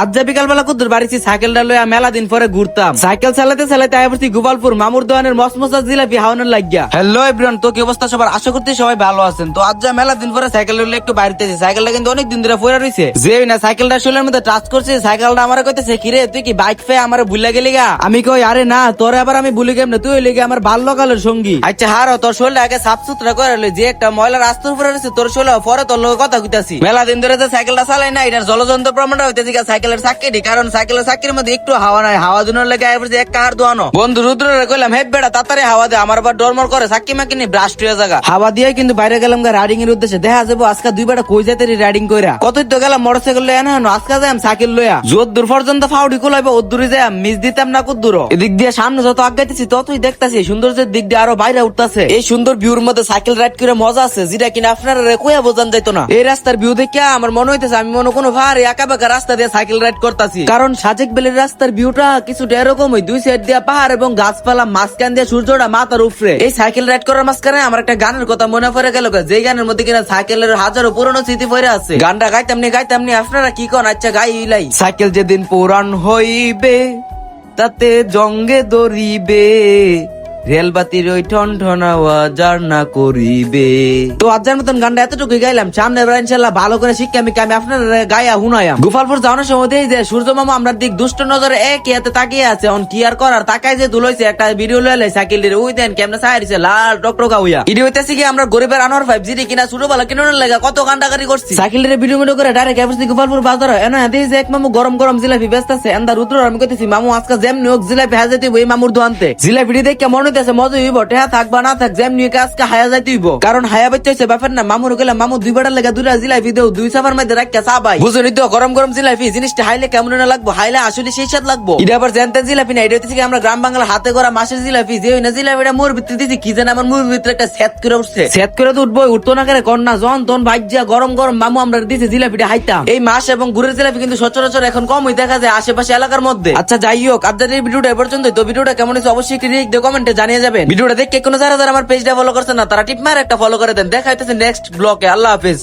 আজ যা বিকালবেলা কুদ্দুর বাড়িছি সাইকেলটা লইয়া মেলা দিন পরে ঘুরতাম। সাইকেল চালাতে চালাতে আয়া পড়ছি গোপালপুর মামুর দোকানের মসমসা জিলাপি হাওয়ানোর লাগিয়া। হ্যালো এভরিওয়ান, তো কি অবস্থা সবার? আশা করতে সবাই ভালো আছেন। তো আজ যা মেলা দিন পরে সাইকেল লইলে একটু বাড়িতে আছি। সাইকেলটা কিন্তু অনেক দিন ধরে পড়ে রইছে। যে না সাইকেলটা শোলের মধ্যে টাচ করছে, সাইকেলটা আমার কইতেছে কিরে তুই কি বাইক পেয়ে আমার ভুলে গেলি গা? আমি কই আরে না, তোরে আবার আমি ভুলে গেম না, তুই হইলি গিয়ে আমার বাল্যকালের সঙ্গী। আচ্ছা হারো, তোর শোলটা আগে সাফ সুতরা করে লই, যে একটা ময়লা রাস্তার উপরে রয়েছে তোর শোলে পরে তোর লোক কথা কইতাছি। মেলা দিন ধরে যে সাইকেলটা চালাই না, এটার জলযন্ত্র প্রমাণটা হইতেছে সাইকেলের চাক্কিটি, কারণ সাইকেলের চাক্কির মধ্যে একটু হাওয়া নাই। হাওয়া দুনোর লেগে আইবছে এক কার দোয়ানো। বন্ধু রুদ্রে কইলাম হে বেটা তাড়াতাড়ি হাওয়া দে, আমার আবার ডরমর করে চাক্কি মাকি নি ব্রাস্ট হয়ে জায়গা। হাওয়া দিয়ে কিন্তু বাইরে গেলাম গা রাইডিং এর উদ্দেশ্যে। দেখা যাবো আজকে দুই বেটা কই যাইতে রাইডিং কইরা। কতই তো গেলাম মোটরসাইকেল লইয়া না, আজকে যাই সাইকেল লইয়া। যত দূর পর্যন্ত ফাউডি কোলাইবো ওদূরে যাই মিস দিতাম না কুদ্দুর। এদিক দিয়ে সামনে যত আগাইতেছি ততই দেখতাছি সৌন্দর্যের দিক দিয়ে আরো বাইরে উঠতাছে। এই সুন্দর ভিউর মধ্যে সাইকেল রাইড করে মজা আছে, যেটা কিনা আপনারা কইয়া বোঝান যাইতো না। এই রাস্তার ভিউ দেখে আমার মনে হইতেছে আমি মনে কোনো ভারী একা বেকা রাস্তা দিয়ে সাইকেল রাইড করতেছি। কারণ সাজেক বেলের রাস্তার ভিউটা কিছুটা এরকম, ওই দুই সাইড দিয়ে পাহাড় এবং গাছপালা, মাঝখান দিয়ে সূর্যটা মাথার উপরে। এই সাইকেল রাইড করার মাঝখানে আমার একটা গানের কথা মনে পড়ে গেল, যে গানের মধ্যে কিনা সাইকেলের হাজারো পুরনো স্মৃতি পড়ে আছে। গানটা গাইতাম নি আপনারা কি কোন? আচ্ছা গাই ইলাই। সাইকেল যেদিন পুরান হইবে তাতে জঙ্গে দরিবে, রেলবাতির ওই ঠন ঠন আওয়াজ আর না করিবে। তো আজকের মতন গানটা এতটুকু গাইলাম। সামনে ইনশাল্লাহ ভালো করে শিক্ষা আমি আপনার গায়া হুনায়াম। গোপালপুর যাওয়ার সময় দেই যে সূর্য মামা আমরা দিক দুষ্ট নজরে এক হাতে তাকিয়ে আছে। অন কি আর করার, তাকাই যে দুলইছে একটা ভিডিও লইলে সাইকেলের ওই দেন কেমনে ছাইরিছে লাল টকটকা হইয়া। ভিডিও হইতেছে কি আমরা গরিবের আনোয়ার 5 জিডি কিনা ছোটবেলা কিনোর লাগা কত কান্ডাকারি করছি। সাইকেলের ভিডিও করে ডাইরেক্ট এফসি গোপালপুর বাজার এনা দেই যে এক মামু গরম গরম জিলাপি বেচতাছে। এন্দা রুদ্র আমি কইতেছি মামু আজকে যেমনি হোক জিলাপি হাজাতে ওই মামুর দোকানতে। জিলাপি দেখে মনে হইতেছে মজা হইব, টেহা থাকবা না থাক যেমনি আজকে হায়া যাইতে হইব। কারণ হায়া বাইতে হইছে ব্যাপার না। মামুর গেলে মামু দুই বেড়ার লেগে দুইটা জিলাপি দেও, দুই সাফার মধ্যে রাখিয়া চা ভাই বুঝুনি তো। গরম গরম জিলাপি জিনিসটা হাইলে কেমন না লাগবো, হাইলে আসলে সেই স্বাদ লাগবো। এটা আবার জানতেন জিলাপি না, এটা হচ্ছে আমরা গ্রাম বাংলার হাতে করা মাছের জিলাপি। যে ওই না জিলাপিটা মোর ভিতরে দিছি কি জানি আমার মুর ভিতরে একটা সেট করে উঠছে। সেট করে তো উঠবো, উঠতো না করে কন্যা জন তন ভাইজা গরম গরম মামু আমরা দিছি জিলাপিটা হাইতাম। এই মাছ এবং গুড়ের জিলাপি কিন্তু সচরাচর এখন কমই দেখা যায় আশেপাশে এলাকার মধ্যে। আচ্ছা যাই হোক, আপনাদের এই ভিডিওটা এ পর্যন্ত। তো ভিডিওটা কেমন হয়েছে অবশ্যই কমেন্টে জানিয়ে যাবেন। ভিডিওটা দেখে কোনো যারা আমার পেজটা ফলো করছেন না তারা টিপ মার একটা ফলো করে দেন। দেখা হইতেছে নেক্সট ব্লগে। আল্লাহ হাফেজ।